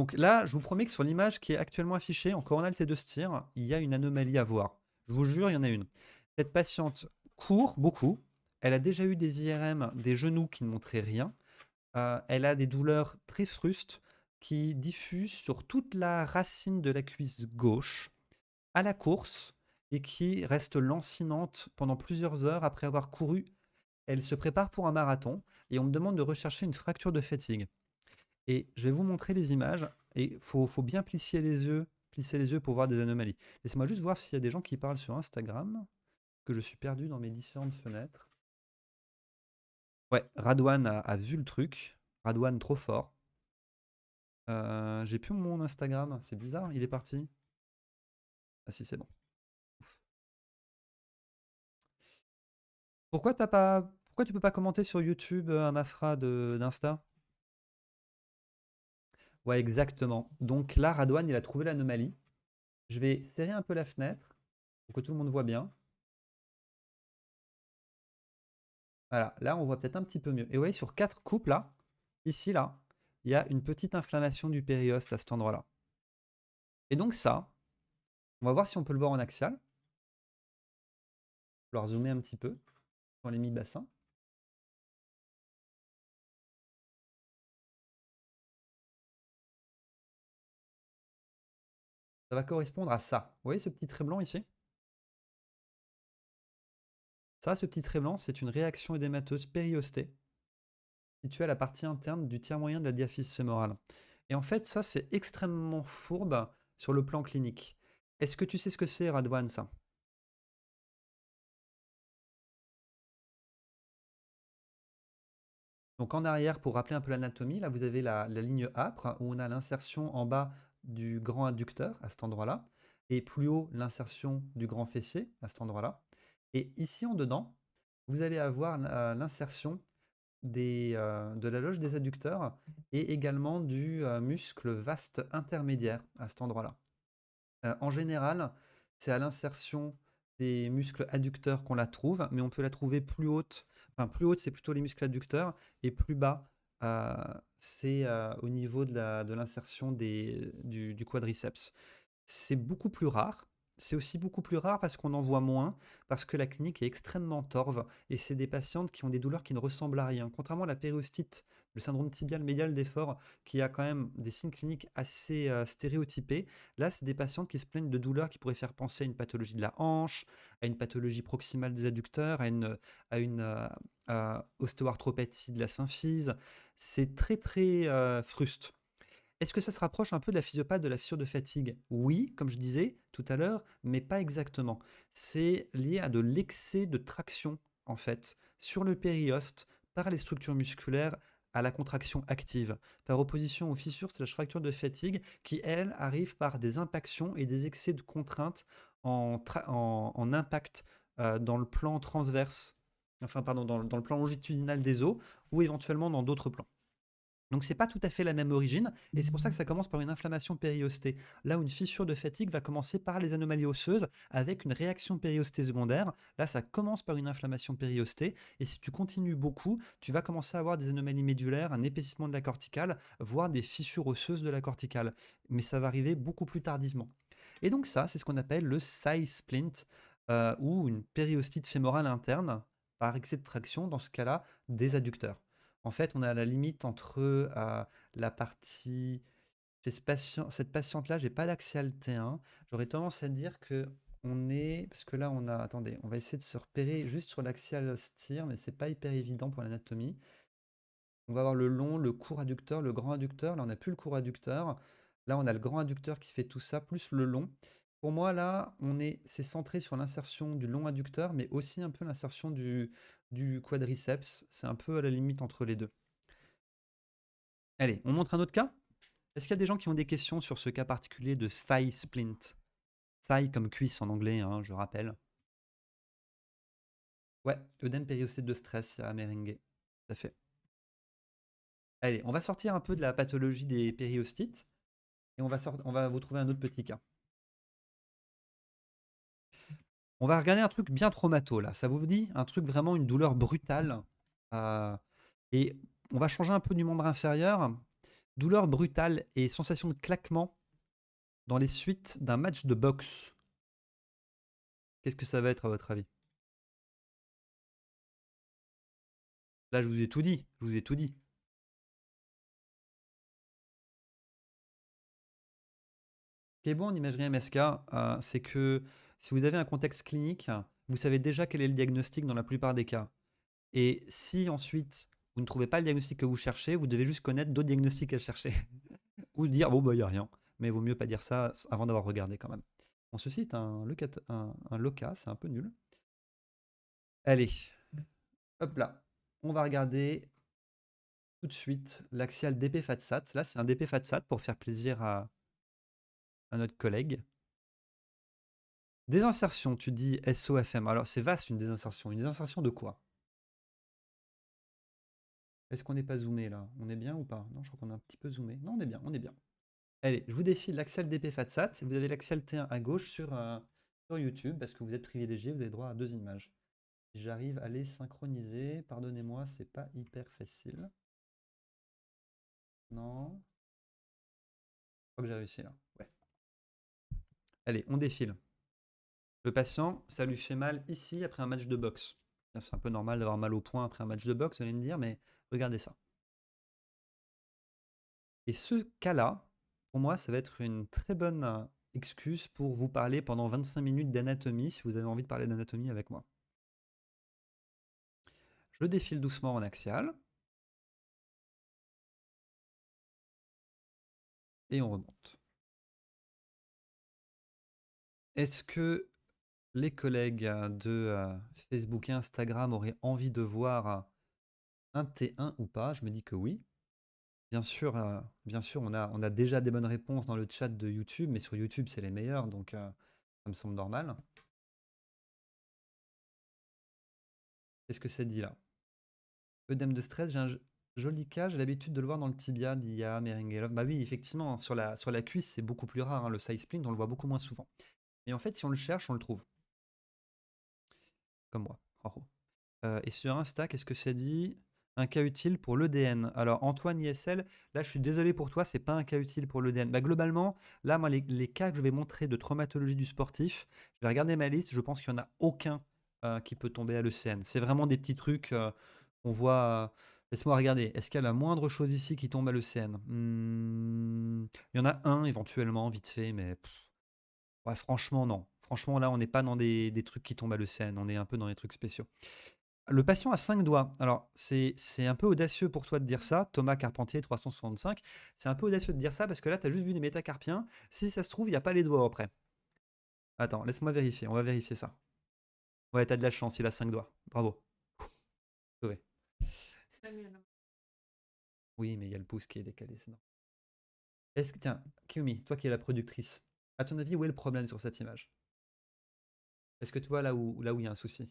Donc là, je vous promets que sur l'image qui est actuellement affichée en coronal T2 STIR, il y a une anomalie à voir. Je vous jure, il y en a une. Cette patiente court beaucoup. Elle a déjà eu des IRM des genoux qui ne montraient rien. Elle a des douleurs très frustes qui diffusent sur toute la racine de la cuisse gauche à la course et qui reste lancinante pendant plusieurs heures après avoir couru. Elle se prépare pour un marathon et on me demande de rechercher une fracture de fatigue. Et je vais vous montrer les images et faut bien plisser les yeux pour voir des anomalies. Laissez-moi juste voir s'il y a des gens qui parlent sur Instagram, que je suis perdu dans mes différentes fenêtres. Ouais, Radwan a vu le truc. Radwan trop fort. J'ai plus mon Instagram, c'est bizarre, il est parti. Ah si, c'est bon. Ouf. Pourquoi tu peux pas commenter sur YouTube un Afra d'Insta? Ouais, exactement. Donc là, Radwan, il a trouvé l'anomalie. Je vais serrer un peu la fenêtre pour que tout le monde voit bien. Voilà, là, on voit peut-être un petit peu mieux. Et vous voyez, sur 4 coupes, là, ici, là, il y a une petite inflammation du périoste à cet endroit-là. Et donc ça, on va voir si on peut le voir en axial. Je vais zoomer un petit peu sur les mi-bassins. Ça va correspondre à ça. Vous voyez ce petit trait blanc ici? Ça, ce petit trait blanc, c'est une réaction édémateuse périostée située à la partie interne du tiers moyen de la diaphyse fémorale. Et en fait, ça, c'est extrêmement fourbe sur le plan clinique. Est-ce que tu sais ce que c'est, Radwan, ça? Donc en arrière, pour rappeler un peu l'anatomie, là vous avez la ligne âpre où on a l'insertion en bas du grand adducteur à cet endroit-là, et plus haut l'insertion du grand fessier à cet endroit-là. Et ici en dedans, vous allez avoir l'insertion de la loge des adducteurs et également du muscle vaste intermédiaire à cet endroit-là. En général, c'est à l'insertion des muscles adducteurs qu'on la trouve, mais on peut la trouver plus haute. Enfin, plus haute, c'est plutôt les muscles adducteurs, et plus bas, c'est au niveau de l'insertion du quadriceps. C'est beaucoup plus rare. C'est aussi beaucoup plus rare parce qu'on en voit moins, parce que la clinique est extrêmement torve et c'est des patientes qui ont des douleurs qui ne ressemblent à rien. Contrairement à la périostite, le syndrome tibial médial d'effort, qui a quand même des signes cliniques assez stéréotypés, là, c'est des patientes qui se plaignent de douleurs qui pourraient faire penser à une pathologie de la hanche, à une pathologie proximale des adducteurs, à une ostéoarthropathie de la symphyse. C'est très, très fruste. Est-ce que ça se rapproche un peu de la physiopathe de la fissure de fatigue? Oui, comme je disais tout à l'heure, mais pas exactement. C'est lié à de l'excès de traction, en fait, sur le périoste par les structures musculaires à la contraction active, par opposition aux fissures slash fractures de fatigue qui, elles, arrivent par des impactions et des excès de contraintes en impact dans le plan transverse, enfin, pardon, dans le plan longitudinal des os ou éventuellement dans d'autres plans. Donc c'est pas tout à fait la même origine, et c'est pour ça que ça commence par une inflammation périostée. Là où une fissure de fatigue va commencer par les anomalies osseuses avec une réaction périostée secondaire. Là, ça commence par une inflammation périostée, et si tu continues beaucoup, tu vas commencer à avoir des anomalies médulaires, un épaississement de la corticale, voire des fissures osseuses de la corticale. Mais ça va arriver beaucoup plus tardivement. Et donc ça, c'est ce qu'on appelle le side splint, ou une périostite fémorale interne, par excès de traction, dans ce cas-là, des adducteurs. En fait, on est à la limite entre la partie. Chez cette patiente-là, j'ai pas d'axial T1. J'aurais tendance à dire que on est. Parce que là, on a. Attendez, on va essayer de se repérer juste sur l'axial STIR, mais c'est pas hyper évident pour l'anatomie. On va avoir le long, le court adducteur, le grand adducteur. Là, on n'a plus le court adducteur. Là, on a le grand adducteur qui fait tout ça, plus le long. Pour moi, là, c'est centré sur l'insertion du long adducteur, mais aussi un peu l'insertion du quadriceps. C'est un peu à la limite entre les deux. Allez, on montre un autre cas? Est-ce qu'il y a des gens qui ont des questions sur ce cas particulier de thigh splint? Thigh comme cuisse en anglais, hein, je rappelle. Ouais, œdème périostite de stress à Merengue. Tout à fait. Allez, on va sortir un peu de la pathologie des périostites et on va vous trouver un autre petit cas. On va regarder un truc bien traumato là. Ça vous dit? Un truc vraiment une douleur brutale. Et on va changer un peu du membre inférieur. Douleur brutale et sensation de claquement dans les suites d'un match de boxe. Qu'est-ce que ça va être à votre avis? Là, je vous ai tout dit. Je vous ai tout dit. Ce qui est bon en imagerie MSK, c'est que si vous avez un contexte clinique, vous savez déjà quel est le diagnostic dans la plupart des cas. Et si ensuite vous ne trouvez pas le diagnostic que vous cherchez, vous devez juste connaître d'autres diagnostics à chercher. Ou dire, bon, bah, il n'y a rien. Mais il vaut mieux pas dire ça avant d'avoir regardé quand même. Bon, ceci est un loca, c'est un peu nul. Allez, hop là. On va regarder tout de suite l'axial DP FATSAT. Là, c'est un DP FATSAT pour faire plaisir à notre collègue. Désinsertion, tu dis SOFM. Alors, c'est vaste une désinsertion. Une désinsertion de quoi? Est-ce qu'on n'est pas zoomé là? On est bien ou pas? Non, je crois qu'on est un petit peu zoomé. Non, on est bien, on est bien. Allez, je vous défile l'axial DP FATSAT. Vous avez l'axial T1 à gauche sur YouTube parce que vous êtes privilégié, vous avez droit à 2 images. Si j'arrive à les synchroniser, pardonnez-moi, c'est pas hyper facile. Non. Je crois que j'ai réussi là. Ouais. Allez, on défile. Le patient, ça lui fait mal ici après un match de boxe. C'est un peu normal d'avoir mal au poing après un match de boxe, vous allez me dire, mais regardez ça. Et ce cas-là, pour moi, ça va être une très bonne excuse pour vous parler pendant 25 minutes d'anatomie, si vous avez envie de parler d'anatomie avec moi. Je défile doucement en axial. Et on remonte. Est-ce que les collègues de Facebook et Instagram auraient envie de voir un T1 ou pas? Je me dis que oui. Bien sûr, on a déjà des bonnes réponses dans le chat de YouTube, mais sur YouTube, c'est les meilleurs, donc ça me semble normal. Qu'est-ce que ça dit là? Œdème de stress, j'ai un joli cas, j'ai l'habitude de le voir dans le tibia d'IA, Merenguelov. Bah oui, effectivement, sur la cuisse, c'est beaucoup plus rare, hein, le side splint, on le voit beaucoup moins souvent. Et en fait, si on le cherche, on le trouve. Comme moi. Bravo. Et sur Insta, qu'est-ce que ça dit? Un cas utile pour l'EDN. Alors, Antoine ISL, là, je suis désolé pour toi, c'est pas un cas utile pour l'EDN. Bah, globalement, là, moi, les cas que je vais montrer de traumatologie du sportif, je vais regarder ma liste, je pense qu'il n'y en a aucun qui peut tomber à l'ECN. C'est vraiment des petits trucs qu'on voit. Laisse-moi regarder. Est-ce qu'il y a la moindre chose ici qui tombe à l'ECN? Il y en a un éventuellement, vite fait, mais ouais, franchement, non. Franchement, là, on n'est pas dans des trucs qui tombent à l'ECN, on est un peu dans des trucs spéciaux. Le patient a 5 doigts. Alors, c'est un peu audacieux pour toi de dire ça, Thomas Carpentier 365. C'est un peu audacieux de dire ça parce que là, tu as juste vu des métacarpiens. Si ça se trouve, il n'y a pas les doigts après. Attends, laisse-moi vérifier. On va vérifier ça. Ouais, t'as de la chance, il a 5 doigts. Bravo. Sauvé. Oui, mais il y a le pouce qui est décalé, c'est normal. Est-ce que, tiens, Kiyomi, toi qui es la productrice, à ton avis, où est le problème sur cette image? Est-ce que tu vois là où il y a un souci?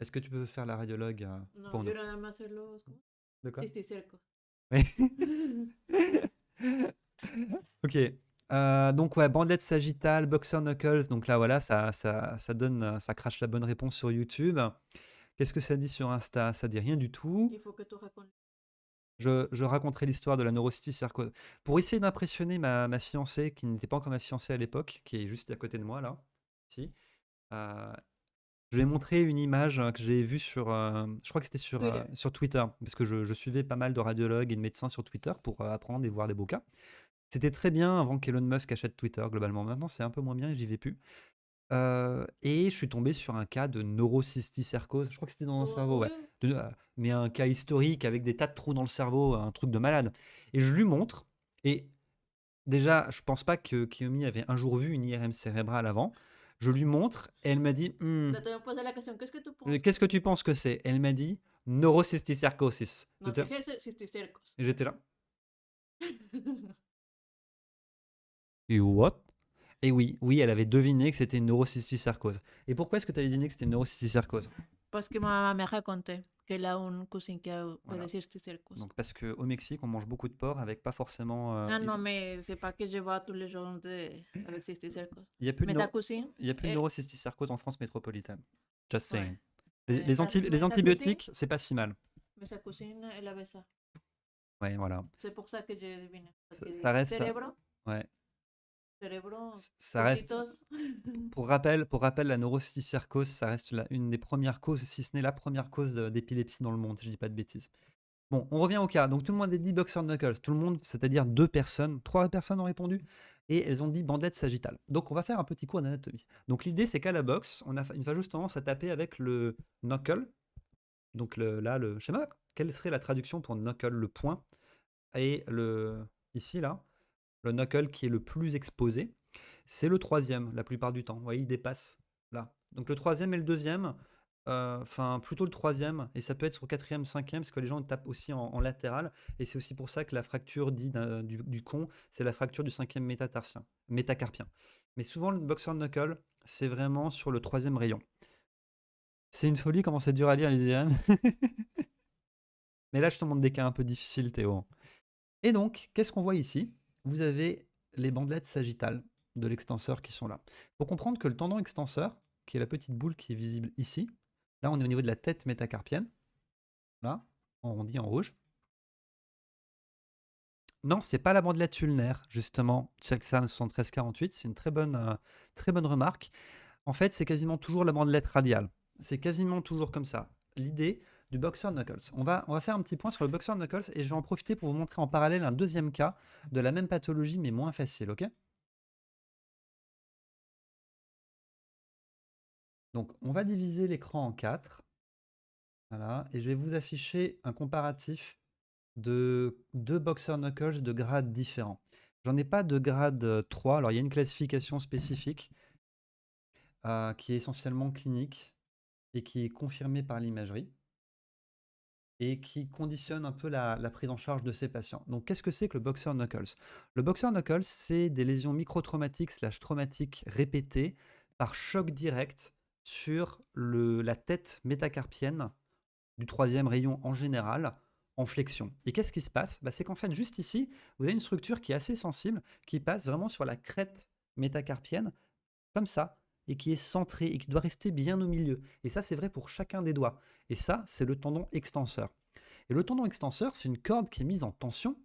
Est-ce que tu peux faire la radiologue pour No, nous? yo nada más hacerlo como De quoi? si estoy cerca. Oui. Ok. Donc ouais, bandelette sagittale, boxer knuckles. Donc là voilà, ça donne, ça crache la bonne réponse sur YouTube. Qu'est-ce que ça dit sur Insta? Ça dit rien du tout. Il faut que tu racontes. Je raconterai l'histoire de la neurocytise sarcose. Pour essayer d'impressionner ma fiancée, qui n'était pas encore ma fiancée à l'époque, qui est juste à côté de moi là, ici. Je vais montrer une image que j'ai vue sur, je crois que c'était sur Twitter, parce que je suivais pas mal de radiologues et de médecins sur Twitter pour apprendre et voir des beaux cas. C'était très bien avant qu'Elon Musk achète Twitter, globalement. Maintenant, c'est un peu moins bien et j'y vais plus. Et je suis tombé sur un cas de neurocysticercose. Je crois que c'était dans un cerveau, ouais. Mais un cas historique avec des tas de trous dans le cerveau, un truc de malade. Et je lui montre. Et déjà, je pense pas que Kiyomi avait un jour vu une IRM cérébrale avant. Je lui montre et elle m'a dit Te voy a pasar la question. Qu'est-ce que tu penses? qu'est-ce que tu penses que c'est? Elle m'a dit neurocysticercosis. No te dije cisticercos. Et j'étais là. Et what? Et oui, elle avait deviné que c'était une neurocysticercose. Et pourquoi est-ce que tu avais deviné que c'était une neurocysticercose? Parce que ma mamá me raconté qu'elle a un cousin qui a Voilà. cisticercos. Donc parce qu'au Mexique, on mange beaucoup de porc avec pas forcément... Ah non, mais c'est pas que je vois tous les jours avec cisticercos. Il n'y a plus de, Mais sa cousine, il y a plus de neurocysticercose en France métropolitaine. Just saying. Ouais. Les antibiotiques, c'est pas si mal. Mais sa cousine, elle avait ça. Ouais, voilà. C'est pour ça que j'ai deviné. Parce Ça, que ça reste, cerebro, ouais, cerebro, ça reste. cortitos. Pour rappel, la neurocyscercose, ça reste une des premières causes, si ce n'est la première cause d'épilepsie dans le monde, si je dis pas de bêtises. Bon, on revient au cas. Donc tout le monde a dit boxer knuckles. Tout le monde, c'est-à-dire 2 personnes, 3 personnes ont répondu et elles ont dit bandelette sagittale. Donc on va faire un petit cours d'anatomie. Donc l'idée c'est qu'à la boxe, on a une fois juste tendance à taper avec le knuckle. Donc là, le schéma, quelle serait la traduction pour knuckle, le poing, et ici là, le knuckle qui est le plus exposé, c'est le troisième la plupart du temps. Vous voyez, il dépasse là. Donc le troisième et le deuxième, enfin plutôt le troisième, et ça peut être sur quatrième, cinquième, parce que les gens tapent aussi en latéral, et c'est aussi pour ça que la fracture dite du con, c'est la fracture du cinquième métacarpien. Mais souvent le boxer knuckle, c'est vraiment sur le troisième rayon. C'est une folie comment c'est dur à lire les IRM. Mais là je te montre des cas un peu difficiles, Théo. Et donc, qu'est-ce qu'on voit ici? Vous avez les bandelettes sagittales de l'extenseur qui sont là. Il faut comprendre que le tendon extenseur, qui est la petite boule qui est visible ici, là on est au niveau de la tête métacarpienne, là, on dit en rouge. Non, c'est pas la bandelette ulnaire, justement, Chelksan 7348, c'est une très bonne remarque. En fait, c'est quasiment toujours la bandelette radiale. C'est quasiment toujours comme ça. L'idée du boxer knuckles. On va faire un petit point sur le boxer knuckles et je vais en profiter pour vous montrer en parallèle un deuxième cas de la même pathologie mais moins facile, ok? Donc, on va diviser l'écran en 4. Voilà, et je vais vous afficher un comparatif de 2 boxer knuckles de grades différents. J'en ai pas de grade 3, alors il y a une classification spécifique qui est essentiellement clinique et qui est confirmée par l'imagerie et qui conditionne un peu la prise en charge de ces patients. Donc, qu'est-ce que c'est que le boxer knuckles? Le boxer knuckles, c'est des lésions microtraumatiques/traumatiques répétées par choc direct sur la tête métacarpienne du troisième rayon en général, en flexion. Et qu'est-ce qui se passe? C'est qu'en fait, juste ici, vous avez une structure qui est assez sensible, qui passe vraiment sur la crête métacarpienne, comme ça, et qui est centrée, et qui doit rester bien au milieu. Et ça, c'est vrai pour chacun des doigts. Et ça, c'est le tendon extenseur. Et le tendon extenseur, c'est une corde qui est mise en tension.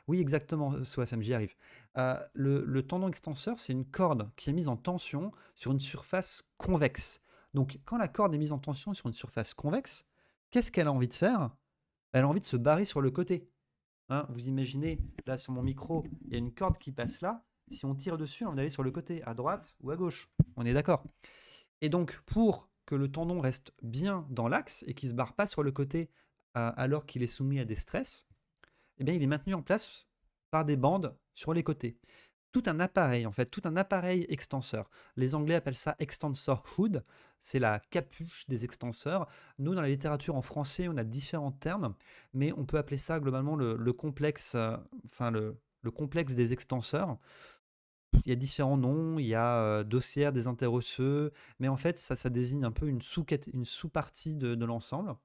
Oui, exactement, SOFM, j'y arrive. Le tendon extenseur, c'est une corde qui est mise en tension sur une surface convexe. Donc, quand la corde est mise en tension sur une surface convexe, qu'est-ce qu'elle a envie de faire? Elle a envie de se barrer sur le côté. Hein, vous imaginez, là sur mon micro, il y a une corde qui passe là. Si on tire dessus, on va aller sur le côté, à droite ou à gauche. On est d'accord. Et donc, pour que le tendon reste bien dans l'axe et qu'il ne se barre pas sur le côté alors qu'il est soumis à des stress, eh bien, il est maintenu en place par des bandes sur les côtés. Tout un appareil, en fait, tout un appareil extenseur. Les Anglais appellent ça extensor hood, c'est la capuche des extenseurs. Nous, dans la littérature en français, on a différents termes, mais on peut appeler ça globalement le complexe, le complexe des extenseurs. Il y a différents noms, il y a dossière des interosseux, mais en fait, ça désigne un peu une sous-partie de l'ensemble.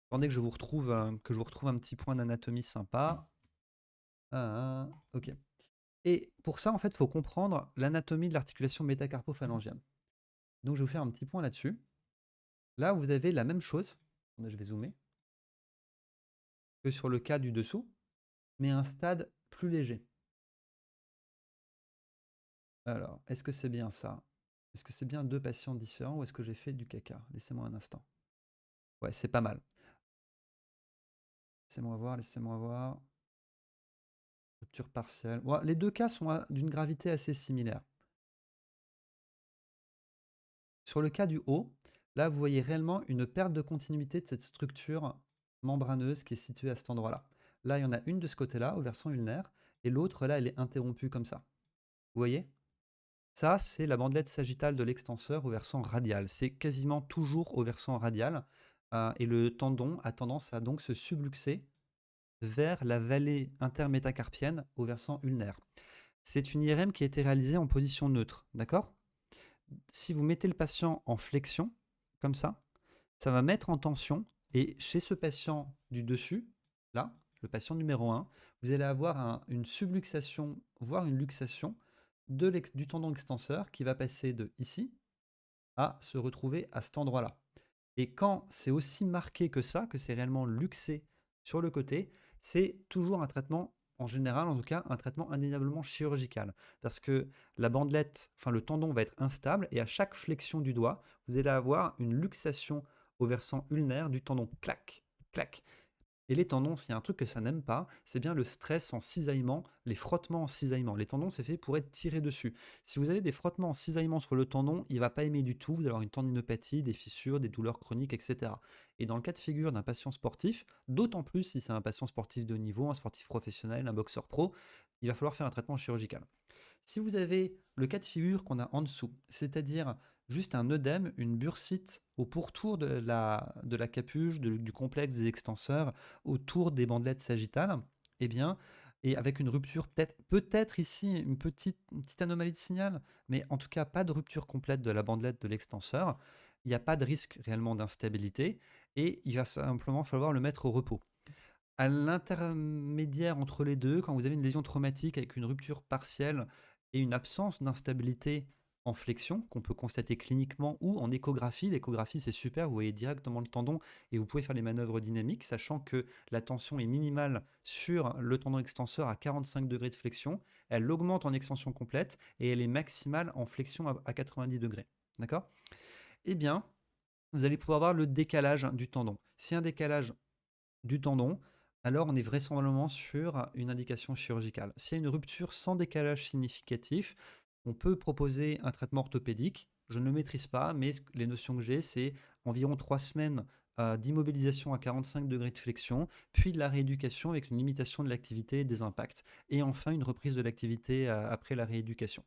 Attendez que je vous retrouve un petit point d'anatomie sympa. Ok. Et pour ça, en fait, il faut comprendre l'anatomie de l'articulation métacarpophalangienne. Donc, je vais vous faire un petit point là-dessus. Là, vous avez la même chose. Attendez, je vais zoomer. Que sur le cas du dessous, mais à un stade plus léger. Alors, est-ce que c'est bien ça? Est-ce que c'est bien 2 patients différents ou est-ce que j'ai fait du caca? Laissez-moi un instant. Ouais, c'est pas mal. Laissez-moi voir, laissez-moi voir. Rupture partielle. Ouais, les 2 cas sont d'une gravité assez similaire. Sur le cas du haut, là, vous voyez réellement une perte de continuité de cette structure membraneuse qui est située à cet endroit-là. Là, il y en a une de ce côté-là, au versant ulnaire, et l'autre, là, elle est interrompue comme ça. Vous voyez? Ça, c'est la bandelette sagittale de l'extenseur au versant radial. C'est quasiment toujours au versant radial, et le tendon a tendance à donc se subluxer vers la vallée intermétacarpienne au versant ulnaire. C'est une IRM qui a été réalisée en position neutre, d'accord? Si vous mettez le patient en flexion, comme ça va mettre en tension. Et chez ce patient du dessus, là, le patient numéro 1, vous allez avoir une subluxation, voire une luxation du tendon extenseur qui va passer de ici à se retrouver à cet endroit-là. Et quand c'est aussi marqué que ça, que c'est réellement luxé sur le côté, c'est toujours un traitement, en général en tout cas, un traitement indéniablement chirurgical. Parce que la bandelette, enfin le tendon va être instable et à chaque flexion du doigt, vous allez avoir une luxation au versant ulnaire du tendon. Clac, clac. Et les tendons, s'il y a un truc que ça n'aime pas, c'est bien le stress en cisaillement, les frottements en cisaillement. Les tendons, c'est fait pour être tirés dessus. Si vous avez des frottements en cisaillement sur le tendon, il ne va pas aimer du tout. Vous allez avoir une tendinopathie, des fissures, des douleurs chroniques, etc. Et dans le cas de figure d'un patient sportif, d'autant plus si c'est un patient sportif de haut niveau, un sportif professionnel, un boxeur pro, il va falloir faire un traitement chirurgical. Si vous avez le cas de figure qu'on a en dessous, c'est-à-dire juste un œdème, une bursite au pourtour de la capuche, du complexe des extenseurs, autour des bandelettes sagittales, eh bien, et avec une rupture, peut-être ici une petite anomalie de signal, mais en tout cas pas de rupture complète de la bandelette de l'extenseur, il n'y a pas de risque réellement d'instabilité, et il va simplement falloir le mettre au repos. À l'intermédiaire entre les deux, quand vous avez une lésion traumatique avec une rupture partielle et une absence d'instabilité en flexion, qu'on peut constater cliniquement ou en échographie. L'échographie, c'est super, vous voyez directement le tendon et vous pouvez faire les manœuvres dynamiques, sachant que la tension est minimale sur le tendon extenseur à 45 degrés de flexion. Elle augmente en extension complète et elle est maximale en flexion à 90 degrés. D'accord? Eh bien, vous allez pouvoir voir le décalage du tendon. Si un décalage du tendon, alors on est vraisemblablement sur une indication chirurgicale. S'il y a une rupture sans décalage significatif, on peut proposer un traitement orthopédique. Je ne le maîtrise pas, mais les notions que j'ai, c'est environ 3 semaines d'immobilisation à 45 degrés de flexion, puis de la rééducation avec une limitation de l'activité et des impacts, et enfin une reprise de l'activité après la rééducation.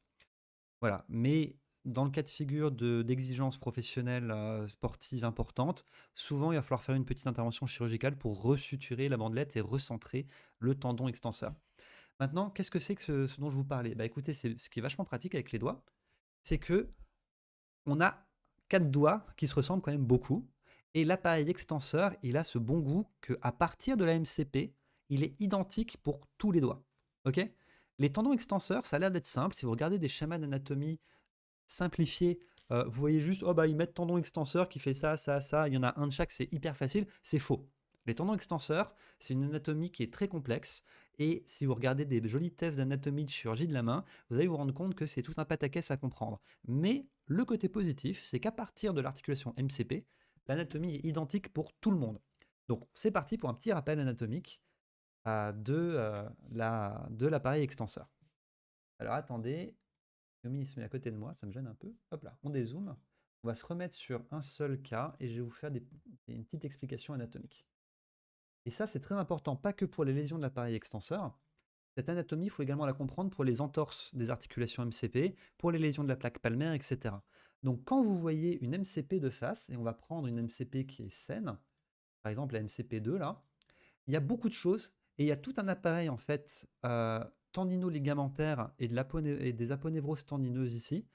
Voilà, mais dans le cas de figure d'exigences professionnelles sportives importantes, souvent il va falloir faire une petite intervention chirurgicale pour resuturer la bandelette et recentrer le tendon extenseur. Maintenant, qu'est-ce que c'est que ce dont je vous parlais? Bah écoutez, c'est ce qui est vachement pratique avec les doigts, c'est que on a 4 doigts qui se ressemblent quand même beaucoup, et l'appareil extenseur, il a ce bon goût que à partir de la MCP, il est identique pour tous les doigts. Ok? Les tendons extenseurs, ça a l'air d'être simple. Si vous regardez des schémas d'anatomie simplifié, vous voyez juste, oh bah ils mettent tendon extenseur qui fait ça, ça, ça, il y en a un de chaque, c'est hyper facile, c'est faux. Les tendons extenseurs, c'est une anatomie qui est très complexe, et si vous regardez des jolis tests d'anatomie de chirurgie de la main, vous allez vous rendre compte que c'est tout un pataquès à comprendre. Mais le côté positif, c'est qu'à partir de l'articulation MCP, l'anatomie est identique pour tout le monde. Donc c'est parti pour un petit rappel anatomique de l'appareil extenseur. Alors attendez, Yomi il se met à côté de moi, ça me gêne un peu. Hop là, on dézoome. On va se remettre sur un seul cas et je vais vous faire une petite explication anatomique. Et ça, c'est très important, pas que pour les lésions de l'appareil extenseur. Cette anatomie, il faut également la comprendre pour les entorses des articulations MCP, pour les lésions de la plaque palmaire, etc. Donc quand vous voyez une MCP de face, et on va prendre une MCP qui est saine, par exemple la MCP2 là, il y a beaucoup de choses et il y a tout un appareil en fait tendino-ligamentaire et des aponevroses tendineuses ici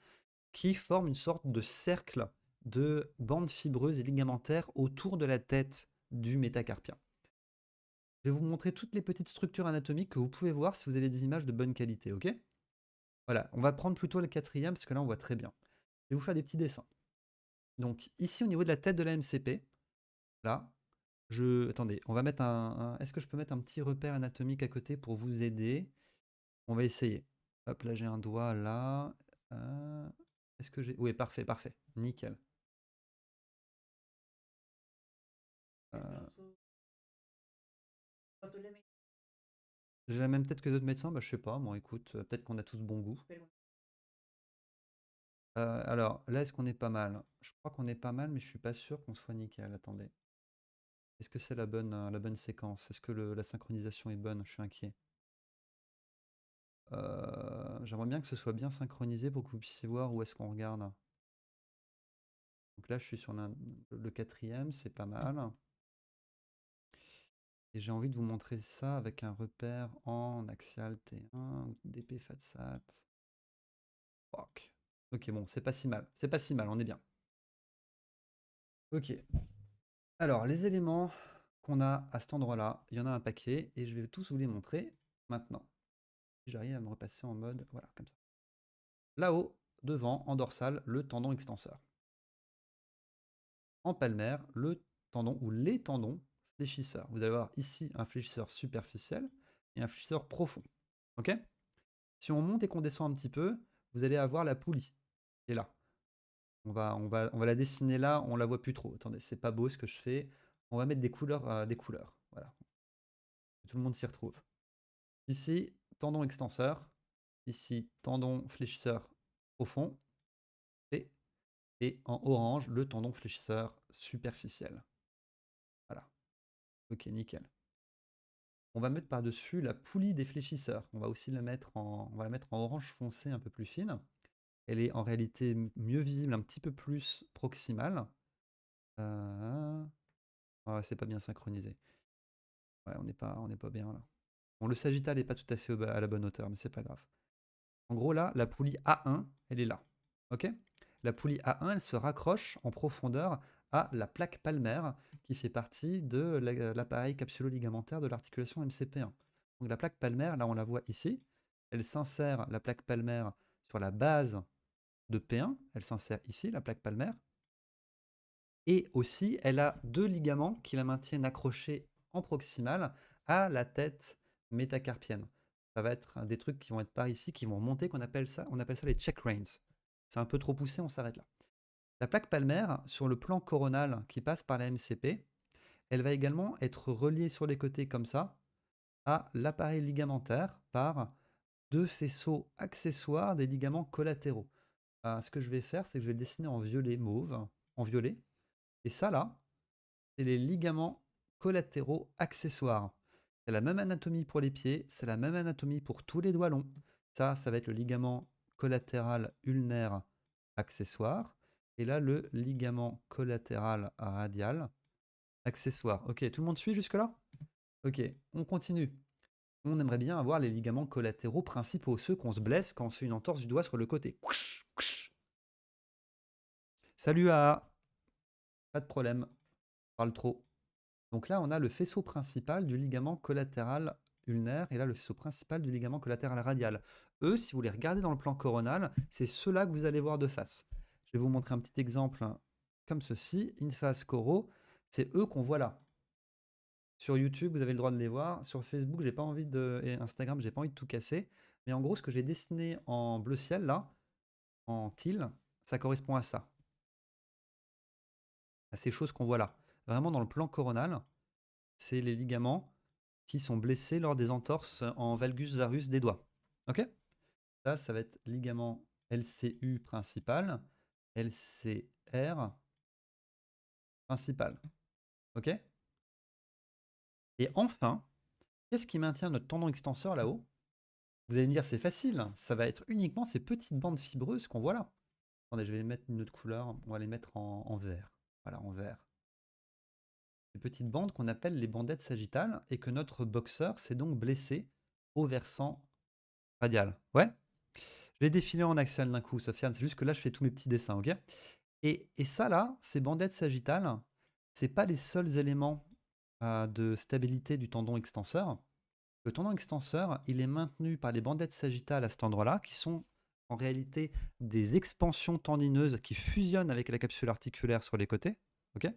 qui forment une sorte de cercle de bandes fibreuses et ligamentaires autour de la tête du métacarpien. Je vais vous montrer toutes les petites structures anatomiques que vous pouvez voir si vous avez des images de bonne qualité, ok? Voilà, on va prendre plutôt le quatrième parce que là on voit très bien. Je vais vous faire des petits dessins. Donc ici au niveau de la tête de la MCP, là, attendez, on va mettre est-ce que je peux mettre un petit repère anatomique à côté pour vous aider? On va essayer. Hop, là j'ai un doigt là. Est-ce que j'ai... Oui, parfait, parfait. Nickel. Euh, j'ai la même tête que d'autres médecins? Bah je sais pas, bon écoute, peut-être qu'on a tous bon goût. Alors, là, est-ce qu'on est pas mal? Je crois qu'on est pas mal, mais je suis pas sûr qu'on soit nickel. Attendez. Est-ce que c'est la bonne séquence? Est-ce que la synchronisation est bonne? Je suis inquiet. J'aimerais bien que ce soit bien synchronisé pour que vous puissiez voir où est-ce qu'on regarde. Donc là, je suis sur le quatrième, c'est pas mal. Et j'ai envie de vous montrer ça avec un repère en axial T1 ou DP FATSAT. Fuck. Ok, bon, c'est pas si mal. C'est pas si mal, on est bien. Ok. Alors, les éléments qu'on a à cet endroit-là, il y en a un paquet et je vais tous vous les montrer maintenant. Si j'arrive à me repasser en mode, voilà, comme ça. Là-haut, devant, en dorsale, le tendon extenseur. En palmaire, le tendon ou les tendons fléchisseurs. Vous allez avoir ici un fléchisseur superficiel et un fléchisseur profond. OK? Si on monte et qu'on descend un petit peu, vous allez avoir la poulie qui est là. On va la dessiner là, on la voit plus trop. Attendez, c'est pas beau ce que je fais. On va mettre des couleurs, voilà, que tout le monde s'y retrouve. Ici, tendon extenseur, ici, tendon fléchisseur profond et en orange, le tendon fléchisseur superficiel. Voilà, OK, nickel. On va mettre par-dessus la poulie des fléchisseurs. On va la mettre en orange foncé un peu plus fine. Elle est en réalité mieux visible, un petit peu plus proximale. Ouais, c'est pas bien synchronisé. Ouais, on n'est pas bien là. Bon, le sagittal est pas tout à fait à la bonne hauteur, mais c'est pas grave. En gros, là, la poulie A1, elle est là. OK? La poulie A1, elle se raccroche en profondeur à la plaque palmaire qui fait partie de l'appareil capsulo-ligamentaire de l'articulation MCP1. Donc la plaque palmaire, là, on la voit ici. Elle s'insère, la plaque palmaire, sur la base de P1. Elle s'insère ici, la plaque palmaire. Et aussi, elle a deux ligaments qui la maintiennent accrochée en proximale à la tête métacarpienne. Ça va être des trucs qui vont être par ici, qui vont monter, on appelle ça les check reins. C'est un peu trop poussé, on s'arrête là. La plaque palmaire, sur le plan coronal qui passe par la MCP, elle va également être reliée sur les côtés comme ça à l'appareil ligamentaire par deux faisceaux accessoires des ligaments collatéraux. Ce que je vais faire, c'est que je vais le dessiner en violet mauve, en violet. Et ça là, c'est les ligaments collatéraux accessoires. C'est la même anatomie pour les pieds, c'est la même anatomie pour tous les doigts longs. Ça va être le ligament collatéral ulnaire accessoire. Et là, le ligament collatéral radial accessoire. Ok, tout le monde suit jusque-là? Ok, on continue. On aimerait bien avoir les ligaments collatéraux principaux, ceux qu'on se blesse quand on se fait une entorse du doigt sur le côté. Salut à... Pas de problème, parle trop. Donc là, on a le faisceau principal du ligament collatéral ulnaire et là, le faisceau principal du ligament collatéral radial. Eux, si vous les regardez dans le plan coronal, c'est ceux-là que vous allez voir de face. Je vais vous montrer un petit exemple comme ceci. In face coro, c'est eux qu'on voit là. Sur YouTube, vous avez le droit de les voir. Sur Facebook, j'ai pas envie et Instagram, j'ai pas envie de tout casser. Mais en gros, ce que j'ai dessiné en bleu ciel là, en teal, ça correspond à ça. À ces choses qu'on voit là. Vraiment dans le plan coronal, c'est les ligaments qui sont blessés lors des entorses en valgus varus des doigts. Ok? Ça va être ligament LCU principal, LCR principal. Ok? Et enfin, qu'est-ce qui maintient notre tendon extenseur là-haut? Vous allez me dire, c'est facile, ça va être uniquement ces petites bandes fibreuses qu'on voit là. Attendez, je vais mettre une autre couleur, on va les mettre en vert. Voilà, en vert. Ces petites bandes qu'on appelle les bandettes sagittales et que notre boxeur s'est donc blessé au versant radial. Ouais? Je vais défiler en axial d'un coup, Sofiane. C'est juste que là, je fais tous mes petits dessins, ok? Et ça, là, ces bandettes sagittales, c'est pas les seuls éléments de stabilité du tendon extenseur. Le tendon extenseur, il est maintenu par les bandettes sagittales à cet endroit-là, qui sont en réalité des expansions tendineuses qui fusionnent avec la capsule articulaire sur les côtés, ok?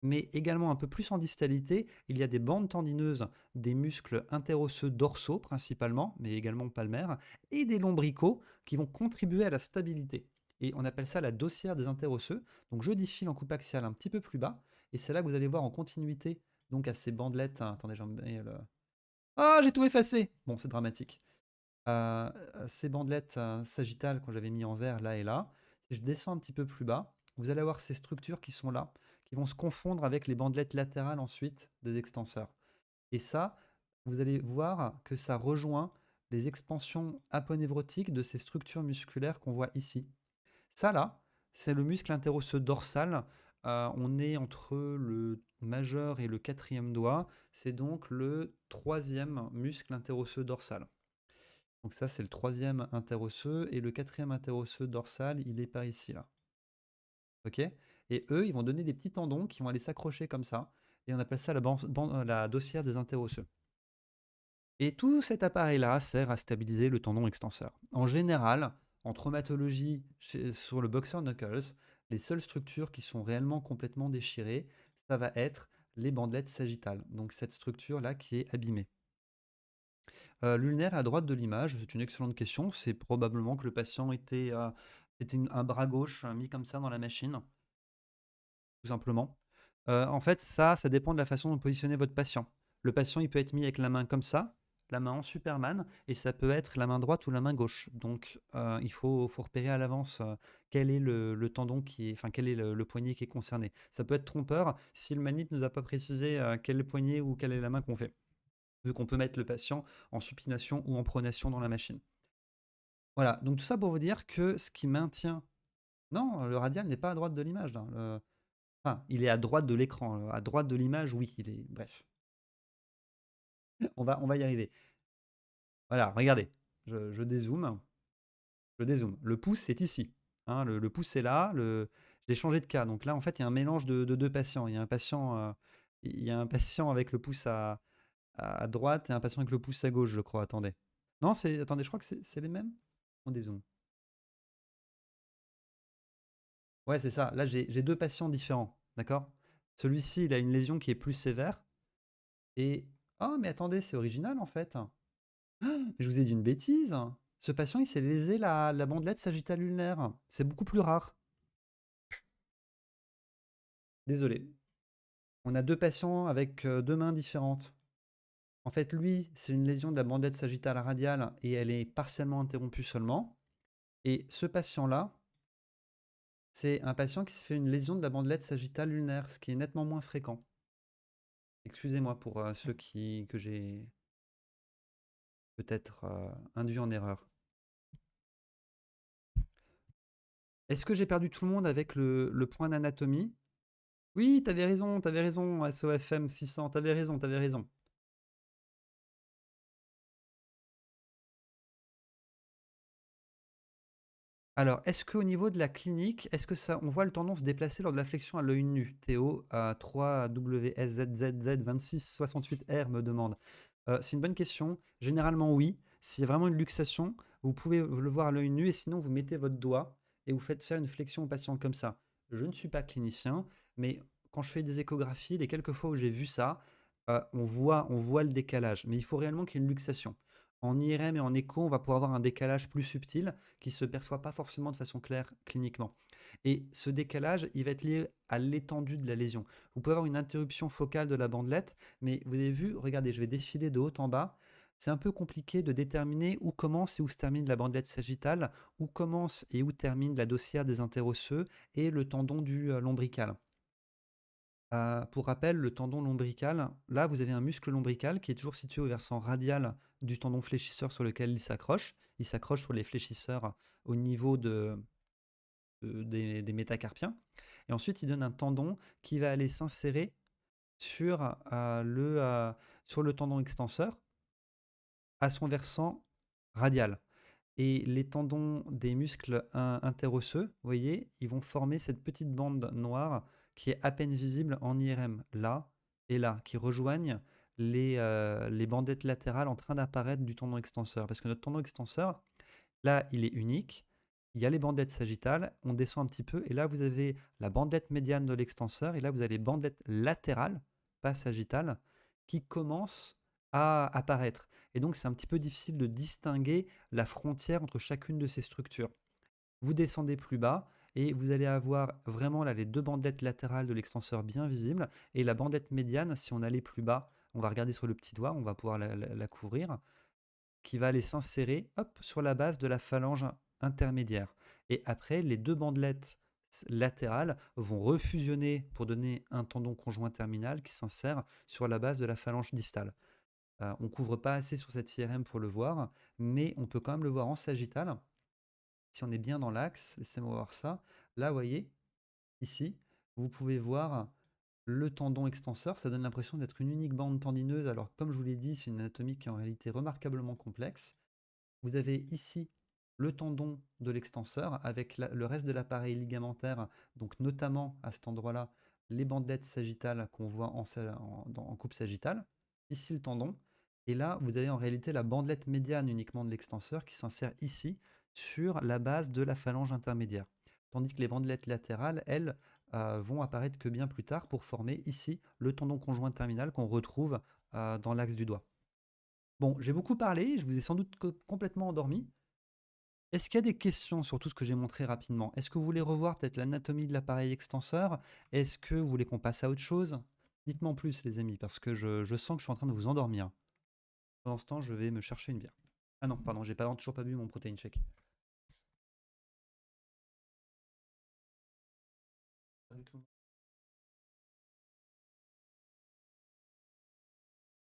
Mais également un peu plus en distalité, il y a des bandes tendineuses des muscles interosseux dorsaux principalement, mais également palmaires, et des lombricaux qui vont contribuer à la stabilité. Et on appelle ça la dossière des interosseux. Donc je défile en coupe axiale un petit peu plus bas, et c'est là que vous allez voir en continuité, donc à ces bandelettes. Attendez, j'en mets le... Ah, j'ai tout effacé! Bon, c'est dramatique. Euh, Ces bandelettes sagittales qu'on j'avais mis en vert là et là, si je descends un petit peu plus bas, vous allez avoir ces structures qui sont là, qui vont se confondre avec les bandelettes latérales ensuite des extenseurs. Et ça, vous allez voir que ça rejoint les expansions aponévrotiques de ces structures musculaires qu'on voit ici. Ça là, c'est le muscle interosseux dorsal. On est entre le majeur et le quatrième doigt. C'est donc le troisième muscle interosseux dorsal. Donc ça, c'est le troisième interosseux. Et le quatrième interosseux dorsal, il est par ici, là. Ok? Et eux, ils vont donner des petits tendons qui vont aller s'accrocher comme ça. Et on appelle ça la dossière des interosseux. Et tout cet appareil-là sert à stabiliser le tendon extenseur. En général, en traumatologie sur le boxer knuckles, les seules structures qui sont réellement complètement déchirées, ça va être les bandelettes sagittales, donc cette structure-là qui est abîmée. L'ulnaire à droite de l'image, c'est une excellente question. C'est probablement que le patient était, c'était un bras gauche mis comme ça dans la machine, tout simplement. En fait, ça dépend de la façon dont positionnez votre patient. Le patient, il peut être mis avec la main comme ça, la main en Superman, et ça peut être la main droite ou la main gauche. Donc, il faut repérer à l'avance quel est le tendon qui est, enfin, quel est le poignet qui est concerné. Ça peut être trompeur si le manip ne nous a pas précisé quel est le poignet ou quelle est la main qu'on fait, vu qu'on peut mettre le patient en supination ou en pronation dans la machine. Voilà, donc tout ça pour vous dire que ce qui maintient... Non, le radial n'est pas à droite de l'image, là. Enfin, il est à droite de l'écran. À droite de l'image, oui, il est... Bref, on va y arriver. Voilà, regardez, je dézoome. Je dézoome. Le pouce est ici. Hein, le pouce est là. Je l'ai changé de cas. Donc là, en fait, il y a un mélange de deux patients. Il y a un patient avec le pouce à droite et un patient avec le pouce à gauche, je crois. Attendez. Non, attendez, je crois que c'est les mêmes. On dézoome. Ouais, c'est ça. Là, j'ai deux patients différents. D'accord? Celui-ci, il a une lésion qui est plus sévère. Et... Oh, mais attendez, c'est original en fait. Je vous ai dit une bêtise. Ce patient, il s'est lésé la bandelette sagittale ulnaire. C'est beaucoup plus rare. Désolé. On a deux patients avec deux mains différentes. En fait, lui, c'est une lésion de la bandelette sagittale radiale et elle est partiellement interrompue seulement. Et ce patient-là, c'est un patient qui s'est fait une lésion de la bandelette sagittale ulnaire, ce qui est nettement moins fréquent. Excusez-moi pour ceux que j'ai peut-être induit en erreur. Est-ce que j'ai perdu tout le monde avec le point d'anatomie? Oui, t'avais raison, SOFM 600, t'avais raison, t'avais raison. Alors, est-ce qu'au niveau de la clinique, est-ce que ça, on voit le tendon se déplacer lors de la flexion à l'œil nu? Théo 3WSZZZ2668R me demande. C'est une bonne question. Généralement, oui. S'il y a vraiment une luxation, vous pouvez le voir à l'œil nu et sinon, vous mettez votre doigt et vous faites faire une flexion au patient comme ça. Je ne suis pas clinicien, mais quand je fais des échographies, les quelques fois où j'ai vu ça, on voit le décalage. Mais il faut réellement qu'il y ait une luxation. En IRM et en écho, on va pouvoir avoir un décalage plus subtil qui ne se perçoit pas forcément de façon claire cliniquement. Et ce décalage, il va être lié à l'étendue de la lésion. Vous pouvez avoir une interruption focale de la bandelette, mais vous avez vu, regardez, je vais défiler de haut en bas. C'est un peu compliqué de déterminer où commence et où se termine la bandelette sagittale, où commence et où termine la dossière des interosseux et le tendon du lombrical. Pour rappel, le tendon lombrical, là, vous avez un muscle lombrical qui est toujours situé au versant radial du tendon fléchisseur sur lequel il s'accroche. Il s'accroche sur les fléchisseurs au niveau des métacarpiens. Et ensuite, il donne un tendon qui va aller s'insérer sur, sur le tendon extenseur à son versant radial. Et les tendons des muscles interosseux, vous voyez, ils vont former cette petite bande noire qui est à peine visible en IRM, là et là, qui rejoignent les bandettes latérales en train d'apparaître du tendon extenseur. Parce que notre tendon extenseur, là, il est unique. Il y a les bandettes sagittales, on descend un petit peu, et là, vous avez la bandette médiane de l'extenseur, et là, vous avez les bandettes latérales, pas sagittales, qui commencent à apparaître. Et donc, c'est un petit peu difficile de distinguer la frontière entre chacune de ces structures. Vous descendez plus bas, et vous allez avoir vraiment là les deux bandettes latérales de l'extenseur bien visibles, et la bandette médiane, si on allait plus bas, on va regarder sur le petit doigt, on va pouvoir la couvrir, qui va aller s'insérer sur la base de la phalange intermédiaire. Et après, les deux bandelettes latérales vont refusionner pour donner un tendon conjoint terminal qui s'insère sur la base de la phalange distale. On ne couvre pas assez sur cette IRM pour le voir, mais on peut quand même le voir en sagittal. Si on est bien dans l'axe, laissez-moi voir ça. Là, vous voyez, ici, vous pouvez voir le tendon extenseur. Ça donne l'impression d'être une unique bande tendineuse, alors comme je vous l'ai dit, c'est une anatomie qui est en réalité remarquablement complexe. Vous avez ici le tendon de l'extenseur avec le reste de l'appareil ligamentaire, donc notamment à cet endroit-là, les bandelettes sagittales qu'on voit en coupe sagittale. Ici le tendon. Et là, vous avez en réalité la bandelette médiane uniquement de l'extenseur qui s'insère ici sur la base de la phalange intermédiaire. Tandis que les bandelettes latérales, elles, vont apparaître que bien plus tard pour former ici le tendon conjoint terminal qu'on retrouve dans l'axe du doigt. Bon, j'ai beaucoup parlé, je vous ai sans doute complètement endormi. Est-ce qu'il y a des questions sur tout ce que j'ai montré rapidement? Est-ce que vous voulez revoir peut-être l'anatomie de l'appareil extenseur? Est-ce que vous voulez qu'on passe à autre chose? Dites-moi en plus, les amis, parce que je sens que je suis en train de vous endormir. Pendant ce temps, je vais me chercher une bière. Ah non, pardon, j'ai toujours pas bu mon protein shake.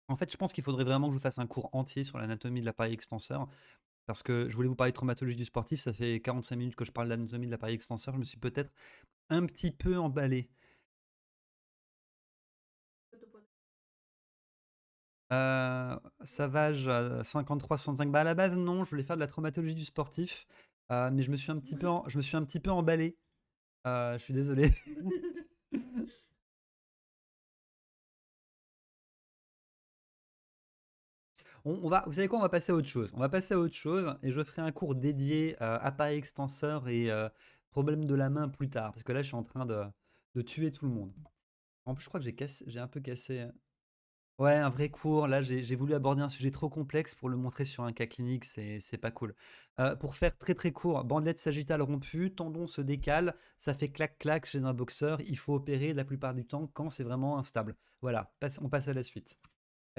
En fait, je pense qu'il faudrait vraiment que je vous fasse un cours entier sur l'anatomie de l'appareil extenseur, parce que je voulais vous parler de traumatologie du sportif, ça fait 45 minutes que je parle d'anatomie de l'appareil extenseur, je me suis peut-être un petit peu emballé. Savage, 53-65. Bah, à la base, non, je voulais faire de la traumatologie du sportif, mais je me suis un petit peu emballé. Je suis désolé. Vous savez quoi? On va passer à autre chose. On va passer à autre chose et je ferai un cours dédié, appareil extenseur et problème de la main plus tard, parce que là, je suis en train de tuer tout le monde. En plus, je crois que j'ai un peu cassé. Ouais, un vrai cours. Là, j'ai voulu aborder un sujet trop complexe pour le montrer sur un cas clinique, c'est pas cool. Pour faire très très court, bandelette sagittale rompue, tendon se décale, ça fait clac-clac chez un boxeur. Il faut opérer la plupart du temps quand c'est vraiment instable. Voilà, on passe à la suite.